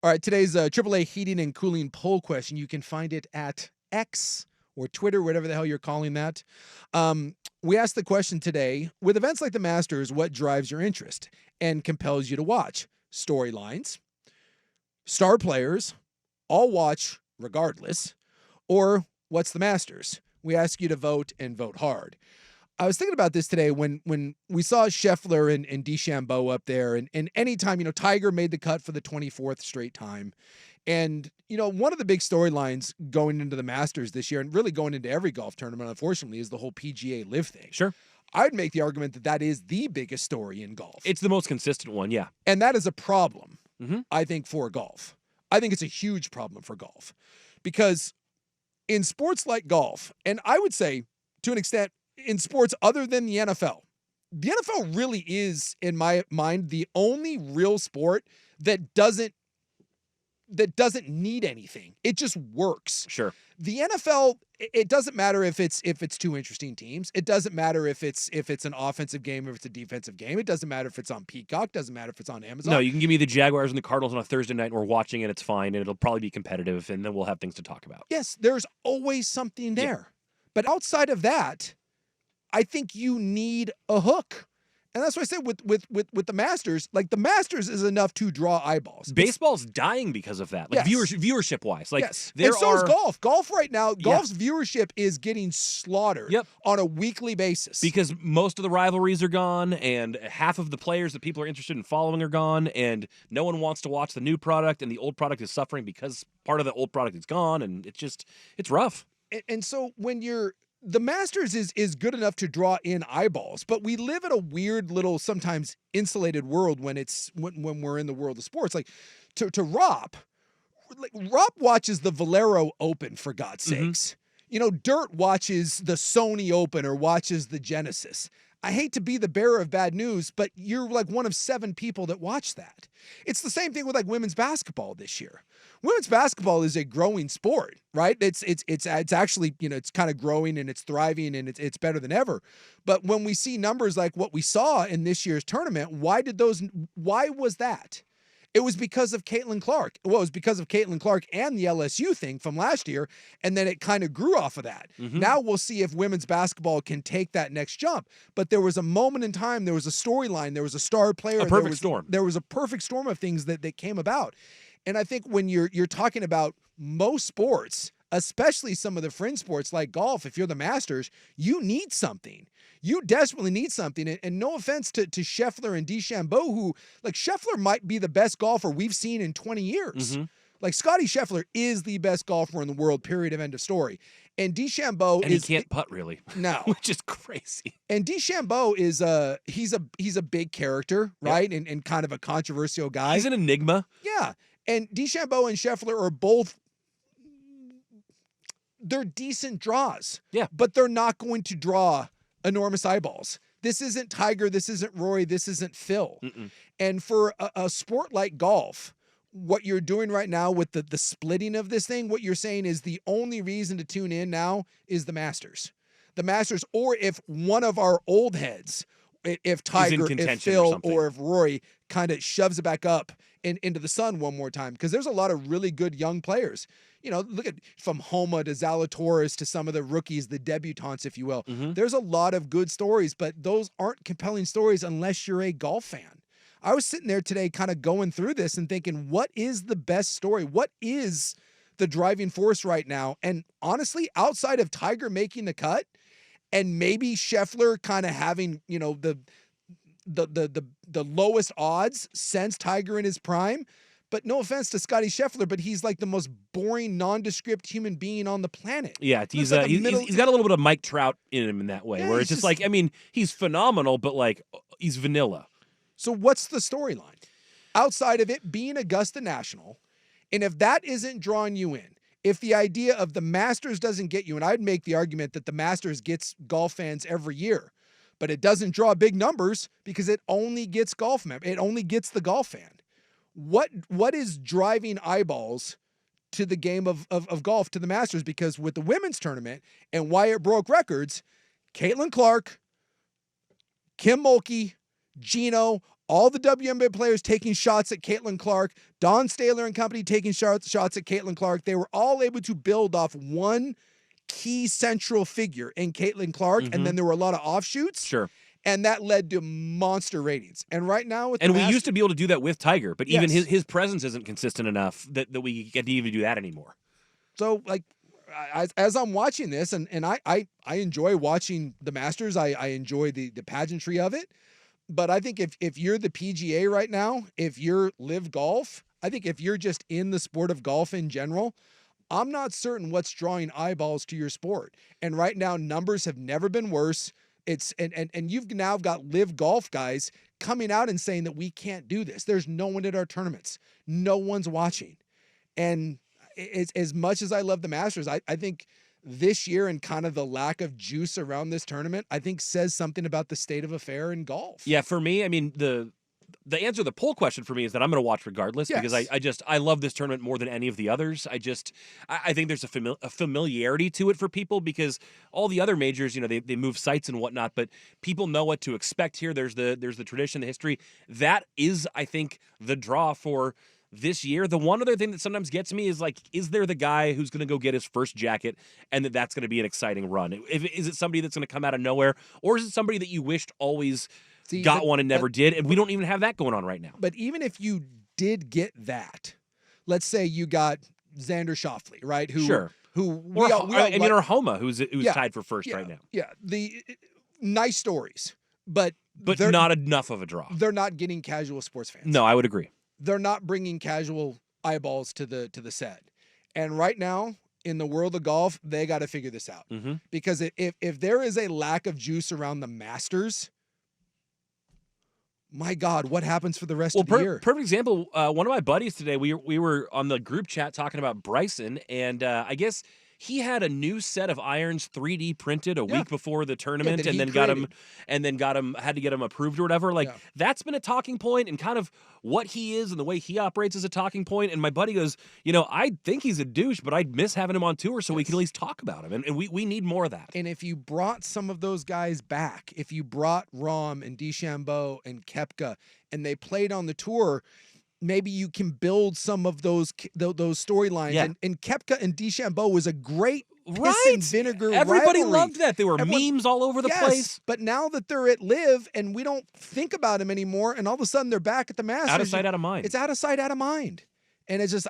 All right, today's AAA heating and cooling poll question. You can find it at X or Twitter, whatever the hell you're calling that. We asked the question today, with events like the Masters, what drives your interest and compels you to watch? Storylines, star players, all watch regardless, or what's the Masters? We ask you to vote and vote hard. I was thinking about this today when we saw Scheffler and DeChambeau up there, and anytime, Tiger made the cut for the 24th straight time. And, one of the big storylines going into the Masters this year, and really going into every golf tournament, unfortunately, is the whole PGA Live thing. Sure. I'd make the argument that that is the biggest story in golf. It's the most consistent one, yeah. And that is a problem, I think, for golf. I think it's a huge problem for golf. Because in sports like golf, and I would say, to an extent, in sports other than the NFL really is, in my mind, the only real sport that doesn't need anything. It just works. Sure. The NFL, it doesn't matter if it's two interesting teams. It doesn't matter if it's an offensive game or if it's a defensive game. It doesn't matter if it's on Peacock. Doesn't matter if it's on Amazon. No, you can give me the Jaguars and the Cardinals on a Thursday night and we're watching it. It's fine. And it'll probably be competitive and then we'll have things to talk about. Yes, there's always something there. Yeah. But outside of that, I think you need a hook. And that's what I said with the Masters. Like, the Masters is enough to draw eyeballs. Baseball's dying because of that. Like, yes. viewership-wise. Like, yes. And so is golf. Golf right now, golf's viewership is getting slaughtered on a weekly basis. Because most of the rivalries are gone, and half of the players that people are interested in following are gone, and no one wants to watch the new product, and the old product is suffering because part of the old product is gone, and it's rough. And so when the Masters is good enough to draw in eyeballs, but we live in a weird little, sometimes insulated world when we're in the world of sports. Like to Rob watches the Valero Open, for God's sakes. Dirt watches the Sony Open or watches the Genesis. I hate to be the bearer of bad news, but you're like one of 7 people that watch that. It's the same thing with like women's basketball this year. Women's basketball is a growing sport, right? It's actually, it's kind of growing and it's thriving and it's better than ever. But when we see numbers like what we saw in this year's tournament, why was that? It was because of Caitlin Clark. Well, it was because of Caitlin Clark and the LSU thing from last year, and then it kind of grew off of that. Now we'll see if women's basketball can take that next jump. But there was a moment in time, there was a storyline, there was a star player. A perfect storm. There was a perfect storm of things that came about. And I think when you're talking about most sports, especially some of the fringe sports like golf, if you're the Masters, you need something. You desperately need something. And no offense to Scheffler and DeChambeau, who, like, Scheffler might be the best golfer we've seen in 20 years. Like, Scottie Scheffler is the best golfer in the world, period, of end of story. And DeChambeau he can't putt, really. No. Which is crazy. And DeChambeau is he's a big character, right? Yep. And kind of a controversial guy. He's an enigma. Yeah. And DeChambeau and Scheffler are both, they're decent draws. Yeah. But they're not going to draw enormous eyeballs. This isn't Tiger. This isn't Rory. This isn't Phil. And for a sport like golf, what you're doing right now with the splitting of this thing, what you're saying is the only reason to tune in now is the Masters. The Masters, or if one of our old heads, if Tiger, if Phil, or if Rory kind of shoves it back up into the sun one more time. Because there's a lot of really good young players. Look at from Homa to Zalatoris to some of the rookies, the debutantes, if you will. There's a lot of good stories, but those aren't compelling stories unless you're a golf fan. I was sitting there today kind of going through this and thinking, what is the best story? What is the driving force right now? And honestly, outside of Tiger making the cut and maybe Scheffler kind of having, the lowest odds since Tiger in his prime. But no offense to Scottie Scheffler, but he's like the most boring, nondescript human being on the planet. Yeah, he's got a little bit of Mike Trout in him in that way, where it's just like, he's phenomenal, but like he's vanilla. So what's the storyline? Outside of it being Augusta National, and if that isn't drawing you in, if the idea of the Masters doesn't get you, and I'd make the argument that the Masters gets golf fans every year, but it doesn't draw big numbers because it only gets it only gets the golf fan. What is driving eyeballs to the game of golf, to the Masters? Because with the women's tournament and why it broke records, Caitlin Clark, Kim Mulkey, Gino, all the WNBA players taking shots at Caitlin Clark, Dawn Staley and company taking shots at Caitlin Clark. They were all able to build off one key central figure in Caitlin Clark, and then there were a lot of offshoots. Sure. And that led to monster ratings. And right now, with we used to be able to do that with Tiger, but even Yes. his presence isn't consistent enough that we get to even do that anymore. So, like, as I'm watching this, and I enjoy watching the Masters. I enjoy the pageantry of it. But I think if you're the PGA right now, if you're Live Golf, I think if you're just in the sport of golf in general, I'm not certain what's drawing eyeballs to your sport. And right now, numbers have never been worse. It's and you've now got Live Golf guys coming out and saying that we can't do this. There's no one at our tournaments. No one's watching. And it's, as much as I love the Masters, I think this year and kind of the lack of juice around this tournament, I think says something about the state of affair in golf. Yeah, for me, I mean, the answer to the poll question for me is that I'm going to watch regardless because I love this tournament more than any of the others. I think there's a familiarity to it for people because all the other majors, they move sites and whatnot, but people know what to expect here. There's the tradition, the history. That is, I think, the draw for this year. The one other thing that sometimes gets me is, like, is there the guy who's going to go get his first jacket and that's going to be an exciting run? Is it somebody that's going to come out of nowhere, or is it somebody that you wished always got one and never did? And we don't even have that going on right now. But even if you did get that, let's say you got Xander Schauffele, right? Or Homa, who's tied for first right now. Yeah, the nice stories, but not enough of a draw. They're not getting casual sports fans. No, I would agree. They're not bringing casual eyeballs to the set. And right now, in the world of golf, they got to figure this out. Because if there is a lack of juice around the Masters, my God, what happens for the rest of the year? Perfect example. One of my buddies today, we were on the group chat talking about Bryson, and I guess he had a new set of irons 3D printed a week before the tournament, and then had to get him approved or whatever. That's been a talking point, and kind of what he is and the way he operates is a talking point. And my buddy goes, I think he's a douche, but I'd miss having him on tour so we can at least talk about him. And we need more of that. And if you brought some of those guys back, if you brought Rahm and DeChambeau and Koepka, and they played on the tour, maybe you can build some of those storylines. Yeah. And Koepka and DeChambeau was a great piss and vinegar Everybody rivalry. loved that. There were memes all over the place. But now that they're at Live and we don't think about them anymore, and all of a sudden they're back at the Masters. Out of sight, out of mind. It's out of sight, out of mind. And it's just,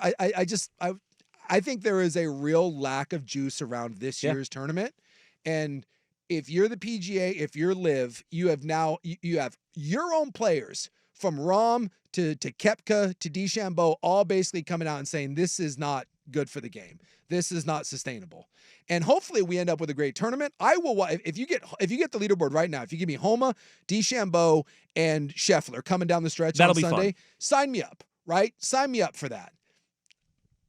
I think there is a real lack of juice around this year's tournament. And if you're the PGA, if you're Live, you have your own players from Rahm to Koepka to DeChambeau, all basically coming out and saying this is not good for the game. This is not sustainable. And hopefully we end up with a great tournament. I will, if you get the leaderboard right now, if you give me Homa, DeChambeau, and Scheffler coming down the stretch on Sunday, sign me up, right? Sign me up for that.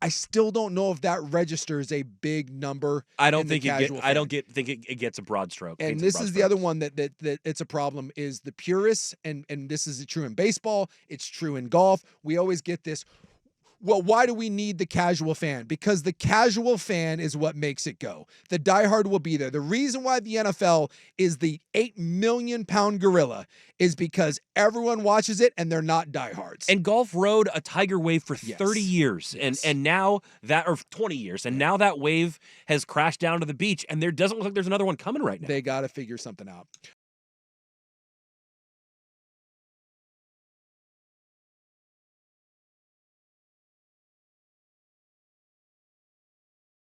I still don't know if that registers a big number. I don't think it gets a broad stroke. And this is the other one that it's a problem is the purists, and this is true in baseball. It's true in golf. We always get this. Well, why do we need the casual fan? Because the casual fan is what makes it go. The diehard will be there. The reason why the NFL is the 8 million pound gorilla is because everyone watches it and they're not diehards. And golf rode a Tiger wave for 30 years and now that, or 20 years, and now that wave has crashed down to the beach, and there doesn't look like there's another one coming right now. They got to figure something out.